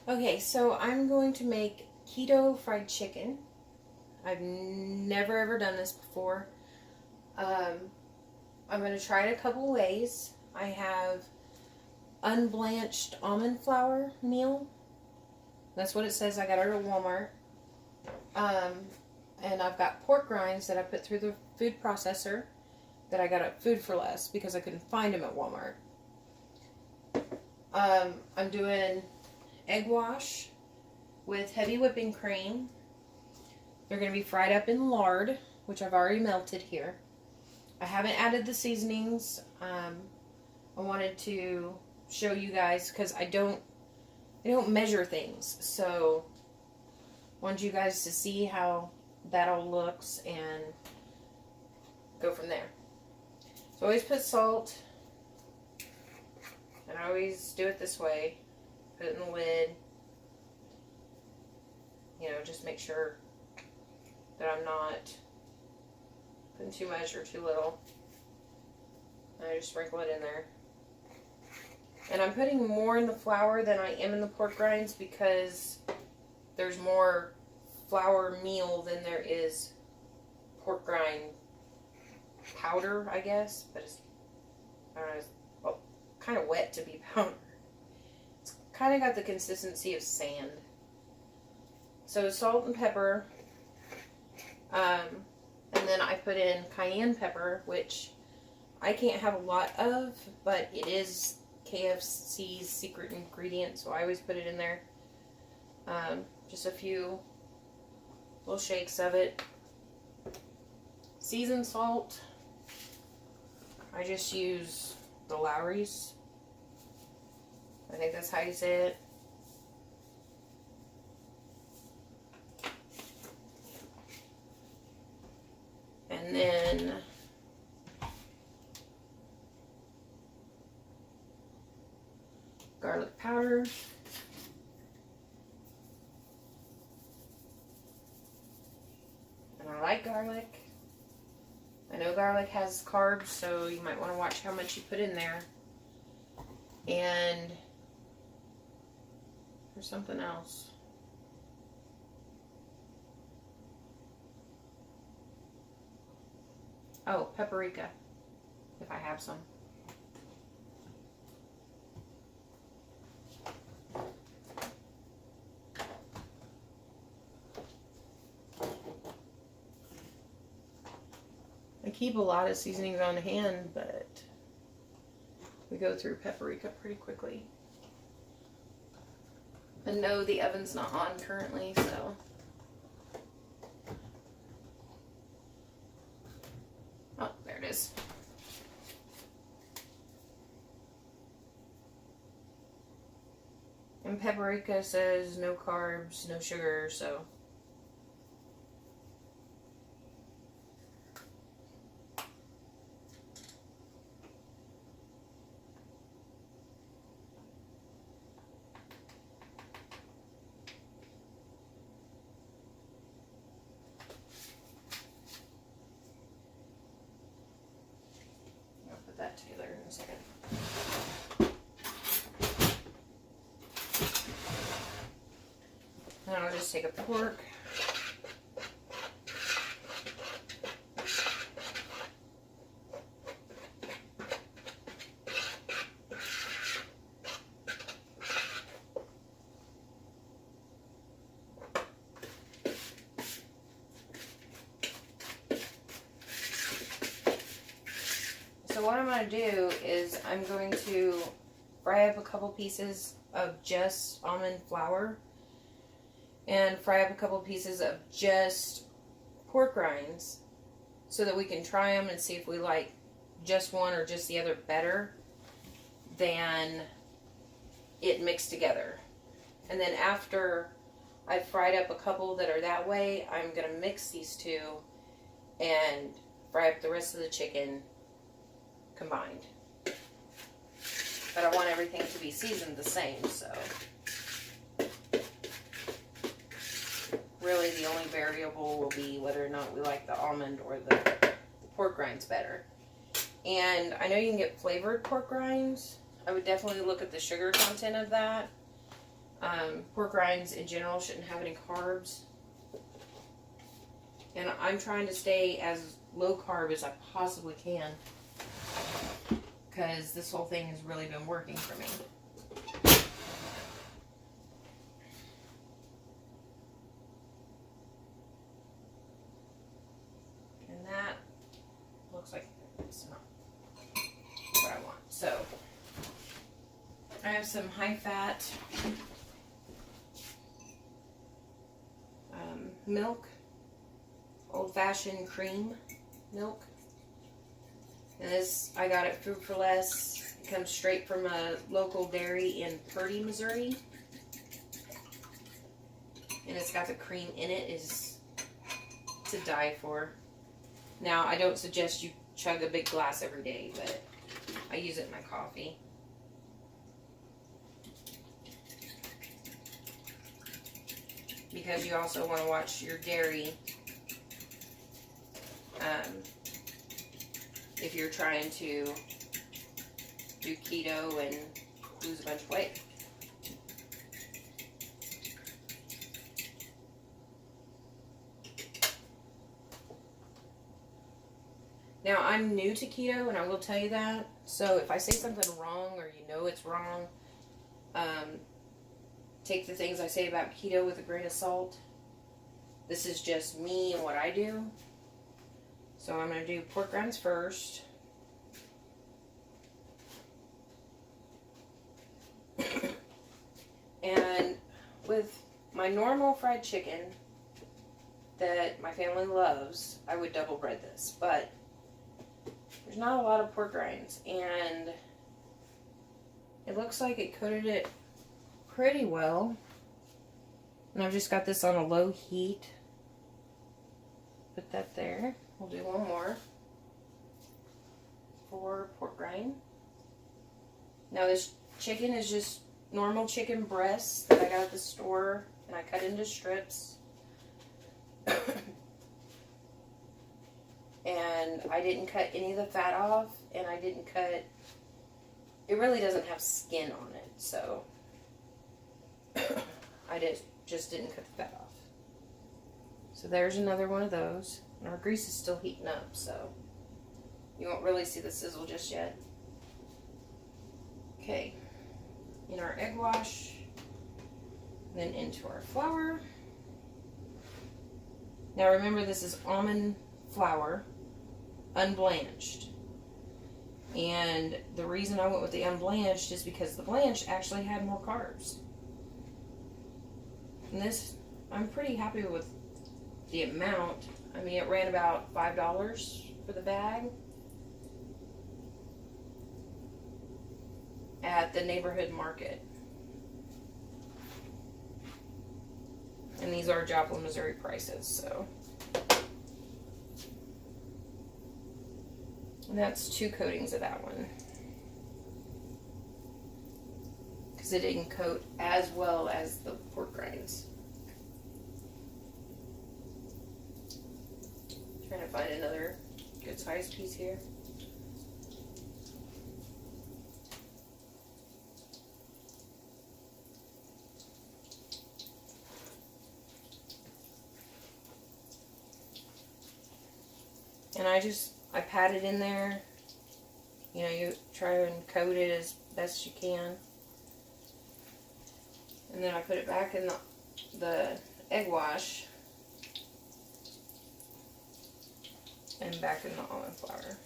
Okay, so I'm going to make keto fried chicken. I've never ever done this before. Um, I'm going to try it a couple ways. I have unblanched almond flour meal. That's what it says. I got it at Walmart. Um, and I've got pork rinds that I put through the food processor that I got at Food for Less because I couldn't find them at Walmart. I'm doing egg wash with heavy whipping cream. They're going to be fried up in lard, which I've already melted here. I haven't added the seasonings. I wanted to show you guys because I don't measure things, so I want you guys to see how that all looks and go from there. So I always put salt, and I always do it this way. Put it in the lid. You know, just make sure that I'm not putting too much or too little. And I just sprinkle it in there. And I'm putting more in the flour than I am in the pork rinds because there's more flour meal than there is pork rind powder, I guess. But it's, I don't know, it's kind of wet to be powder. It's kind of got the consistency of sand. So salt and pepper. And then I put in cayenne pepper, which I can't have a lot of, but it is KFC's secret ingredient, so I always put it in there. Just a few little shakes of it. Seasoned salt. I just use the Lowry's. I think that's how you say it. And then garlic powder. And I like garlic. I know garlic has carbs, so you might want to watch how much you put in there. And there's something else. Oh, paprika, if I have some. I keep a lot of seasonings on hand, but we go through paprika pretty quickly. And no, the oven's not on currently, so. Oh, there it is. And paprika says no carbs, no sugar, so. I'll put that together in a second. Now I'll just take a pork. So what I'm going to do is I'm going to fry up a couple pieces of just almond flour and fry up a couple pieces of just pork rinds so that we can try them and see if we like just one or just the other better than it mixed together. And then after I've fried up a couple that are that way, I'm going to mix these two and fry up the rest of the chicken combined. But I want everything to be seasoned the same, so really the only variable will be whether or not we like the almond or the pork rinds better. And I know you can get flavored pork rinds. I would definitely look at the sugar content of that. Pork rinds in general shouldn't have any carbs. And I'm trying to stay as low carb as I possibly can, because this whole thing has really been working for me. And that looks like it's not what I want. So I have some high fat milk, old-fashioned cream milk. And this, I got it Food for Less. It comes straight from a local dairy in Purdy, Missouri. And it's got the cream in it. Is to die for. Now, I don't suggest you chug a big glass every day, but I use it in my coffee. Because you also want to watch your dairy if you're trying to do keto and lose a bunch of weight. Now, I'm new to keto, and I will tell you that. So if I say something wrong or you know it's wrong, take the things I say about keto with a grain of salt. This is just me and what I do. So I'm going to do pork rinds first. And with my normal fried chicken that my family loves, I would double bread this. But there's not a lot of pork rinds. And it looks like it coated it pretty well. And I've just got this on a low heat. Put that there. We'll do one more for pork rind. Now this chicken is just normal chicken breasts that I got at the store, and I cut into strips. And I didn't cut any of the fat off, and I didn't cut, it really doesn't have skin on it, so I just didn't cut the fat off. So there's another one of those. And our grease is still heating up, so you won't really see the sizzle just yet. Okay, in our egg wash, then into our flour. Now remember, this is almond flour, unblanched. And the reason I went with the unblanched is because the blanched actually had more carbs. And this, I'm pretty happy with the amount. I mean, it ran about $5 for the bag at the neighborhood market. And these are Joplin, Missouri prices, so. And that's 2 coatings of that one. Because it didn't coat as well as the pork rinds. Trying to find another good sized piece here. And I pat it in there. You know, you try and coat it as best you can. And then I put it back in the egg wash. And back in the almond flour.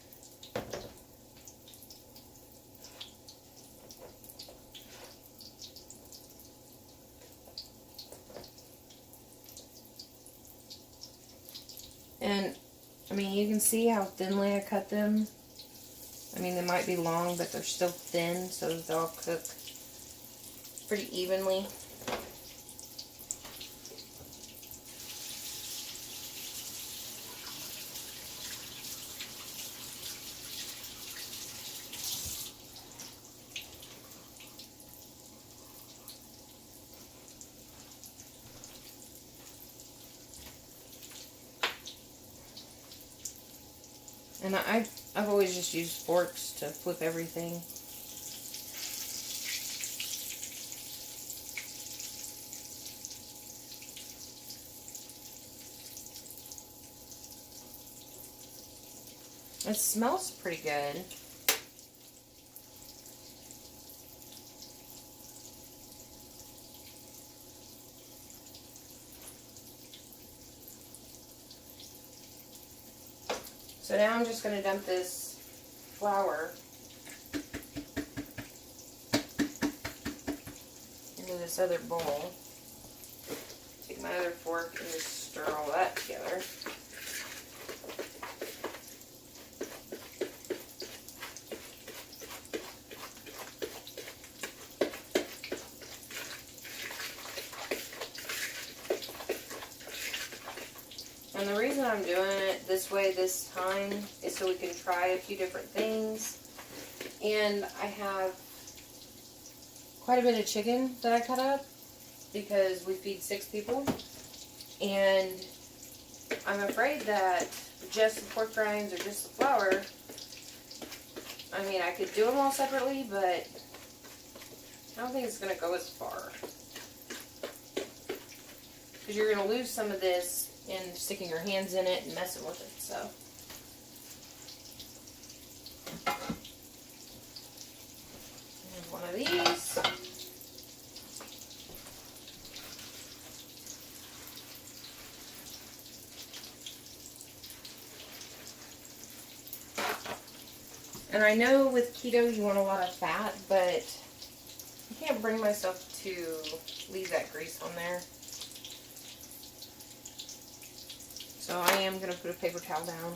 And I mean, you can see how thinly I cut them. I mean, they might be long, but they're still thin, so they'll cook pretty evenly. And I've always just used forks to flip everything. It smells pretty good. So now I'm just going to dump this flour into this other bowl. Take my other fork and just stir all that together. And the reason I'm doing it this way this time is so we can try a few different things. And I have quite a bit of chicken that I cut up because we feed 6 people. And I'm afraid that just the pork rinds or just the flour, I mean, I could do them all separately, but I don't think it's going to go as far. Because you're going to lose some of this in sticking your hands in it and messing with it, so. Here's one of these. And I know with keto you want a lot of fat, but I can't bring myself to leave that grease on there. So I am going to put a paper towel down.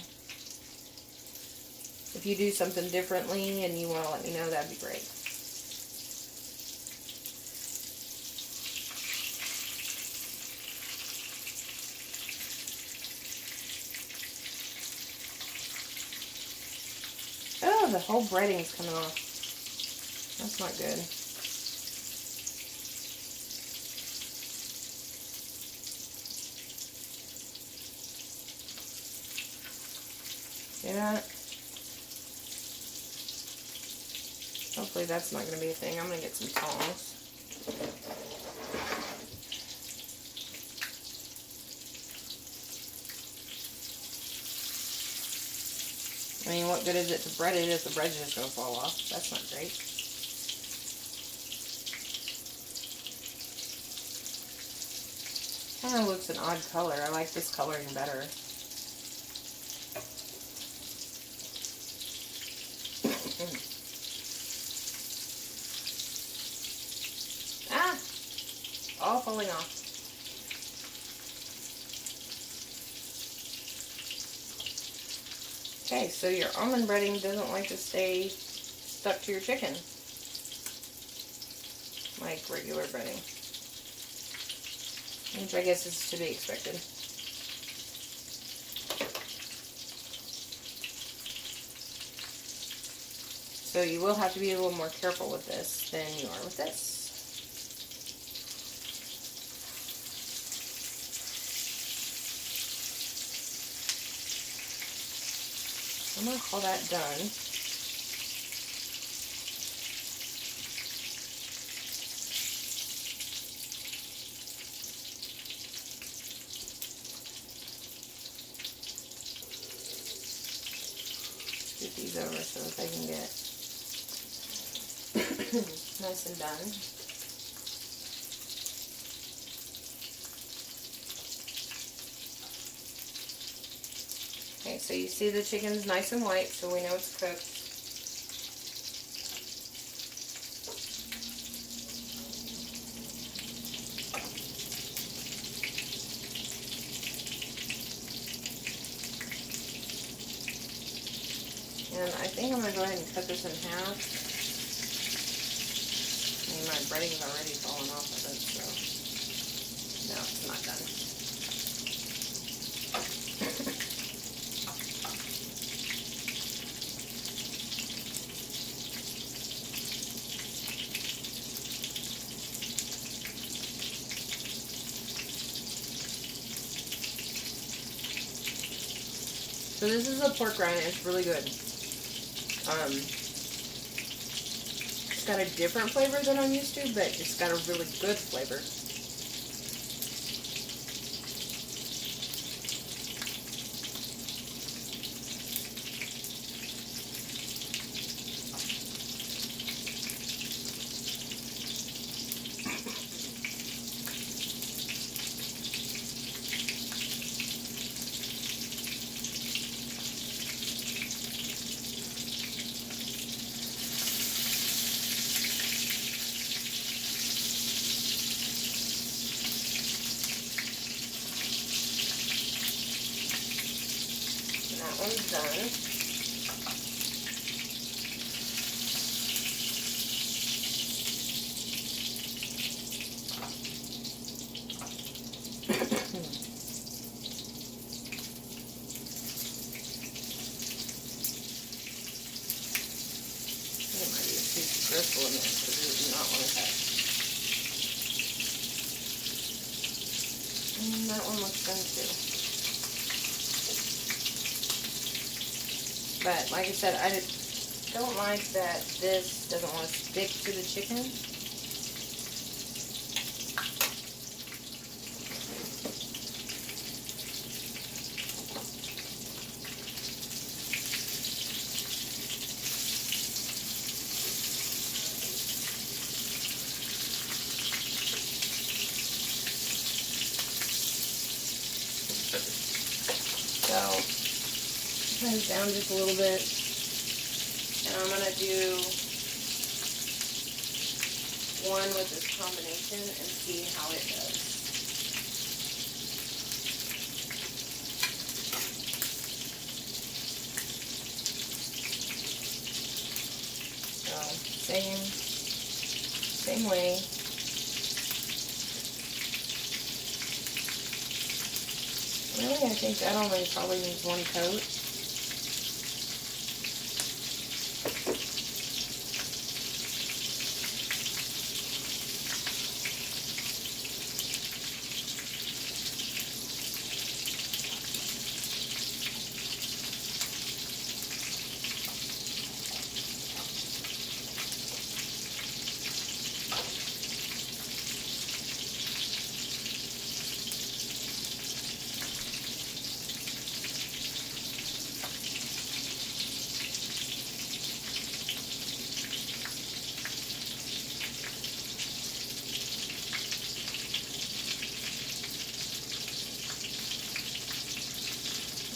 If you do something differently and you want to let me know, that'd be great. Oh, the whole breading is coming off. That's not good. See that? Hopefully that's not going to be a thing. I'm going to get some tongs. I mean, what good is it to bread it if the bread's just going to fall off? That's not great. Kind of looks an odd color. I like this coloring better. Ah! All falling off. Okay, so your almond breading doesn't like to stay stuck to your chicken like regular breading, which I guess is to be expected. So you will have to be a little more careful with this than you are with this. I'm going to call that done. Scoot these over so that they can get nice and done. Okay, so you see the chicken's nice and white, so we know it's cooked. And I think I'm going to go ahead and cut this in half. I mean, my breading's already fallen off of it, so no, it's not done. So this is a pork rind, and it's really good. It's got a different flavor than I'm used to, but it's got a really good flavor. one's done. Gristle in there because we do not want to touch. And that one looks done too. But like I said, I just don't like that this doesn't want to stick to the chicken. So, turn it down just a little bit, and I'm going to do one with this combination and see how it does. So, same way. Really, I think that only probably needs one coat.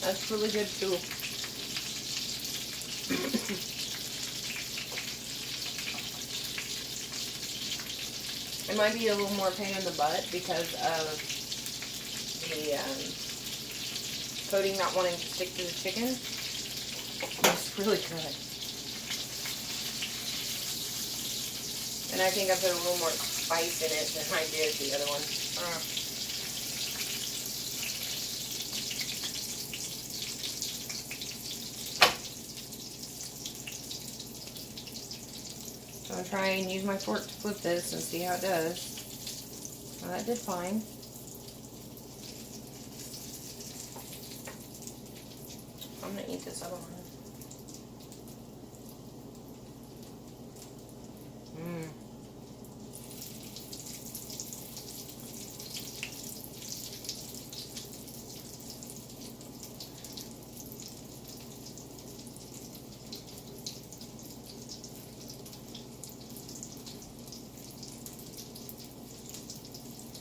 That's really good too. It might be a little more pain in the butt because of the coating not wanting to stick to the chicken. It's really good. And I think I put a little more spice in it than I did the other one. So I'll try and use my fork to flip this and see how it does. Well, that did fine. I'm going to eat this other one.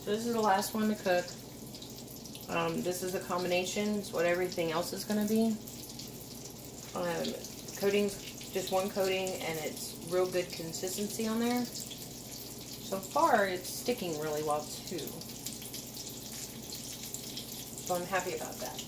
So this is the last one to cook. This is a combination. It's what everything else is going to be. Coating's just one coating, and it's real good consistency on there. So far, it's sticking really well too. So I'm happy about that.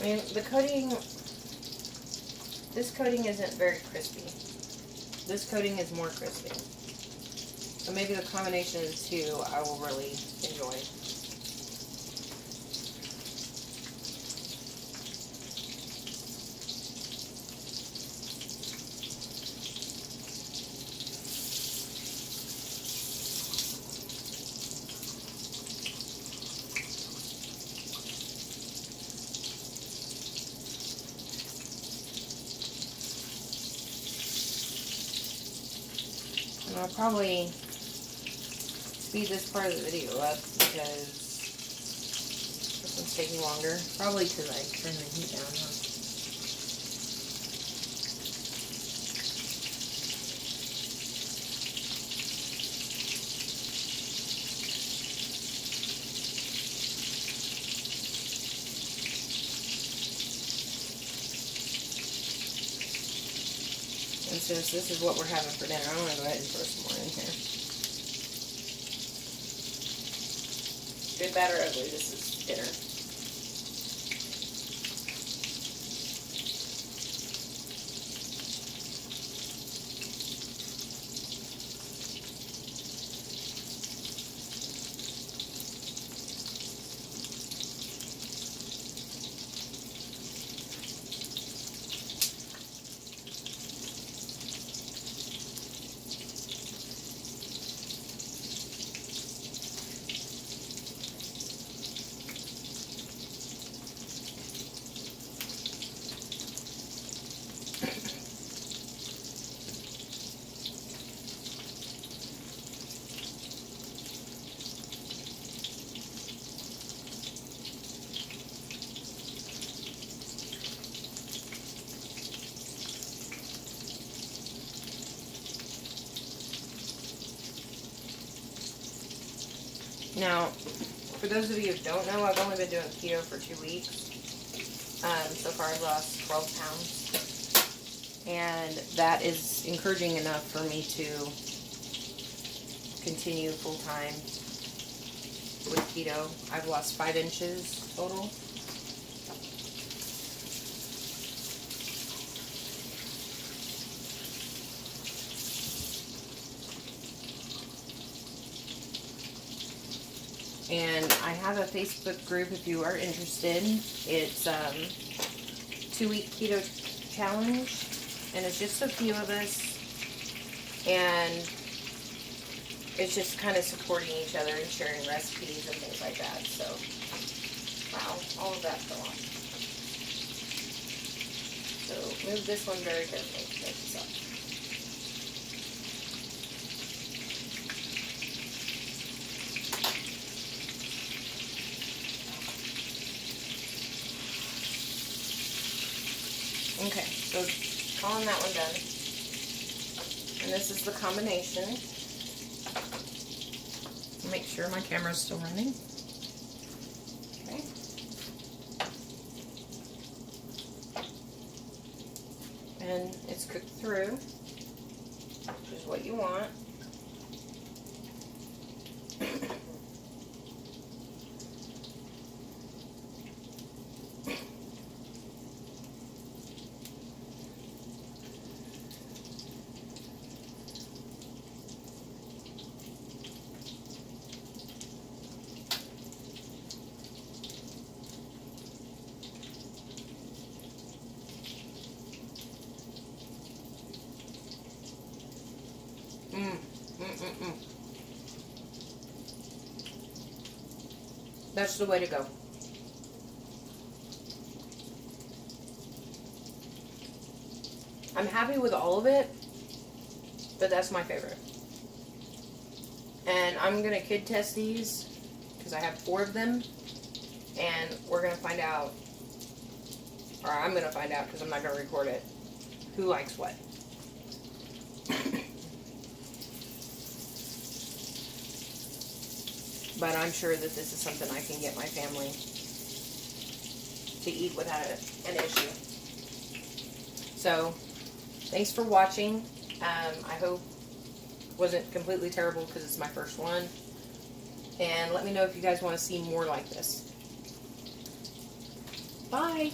I mean, the coating, this coating isn't very crispy. This coating is more crispy. So maybe the combination of the two I will really enjoy. And I'll probably speed this part of the video up because this one's taking longer. Probably because I turned the heat down, huh? since this is what we're having for dinner, I'm going to go ahead and throw some more in here. Good, bad, or ugly, this is dinner. Now, for those of you who don't know, I've only been doing keto for 2 weeks. So far I've lost 12 pounds. And that is encouraging enough for me to continue full-time with keto. I've lost 5 inches total. And I have a Facebook group if you are interested. It's 2-week keto challenge, and it's just a few of us, and it's just kind of supporting each other and sharing recipes and things like that. So, wow, all of that fell off. So move this one very carefully to make this up. Okay, so calling that one done. And this is the combination. Make sure my camera's still running. Okay. And it's cooked through, which is what you want. That's the way to go. I'm happy with all of it, but that's my favorite. And I'm going to kid test these because I have 4 of them, and we're going to find out, or I'm going to find out because I'm not going to record it, who likes what. But I'm sure that this is something I can get my family to eat without an issue. So, thanks for watching. I hope it wasn't completely terrible because it's my first one. And let me know if you guys want to see more like this. Bye!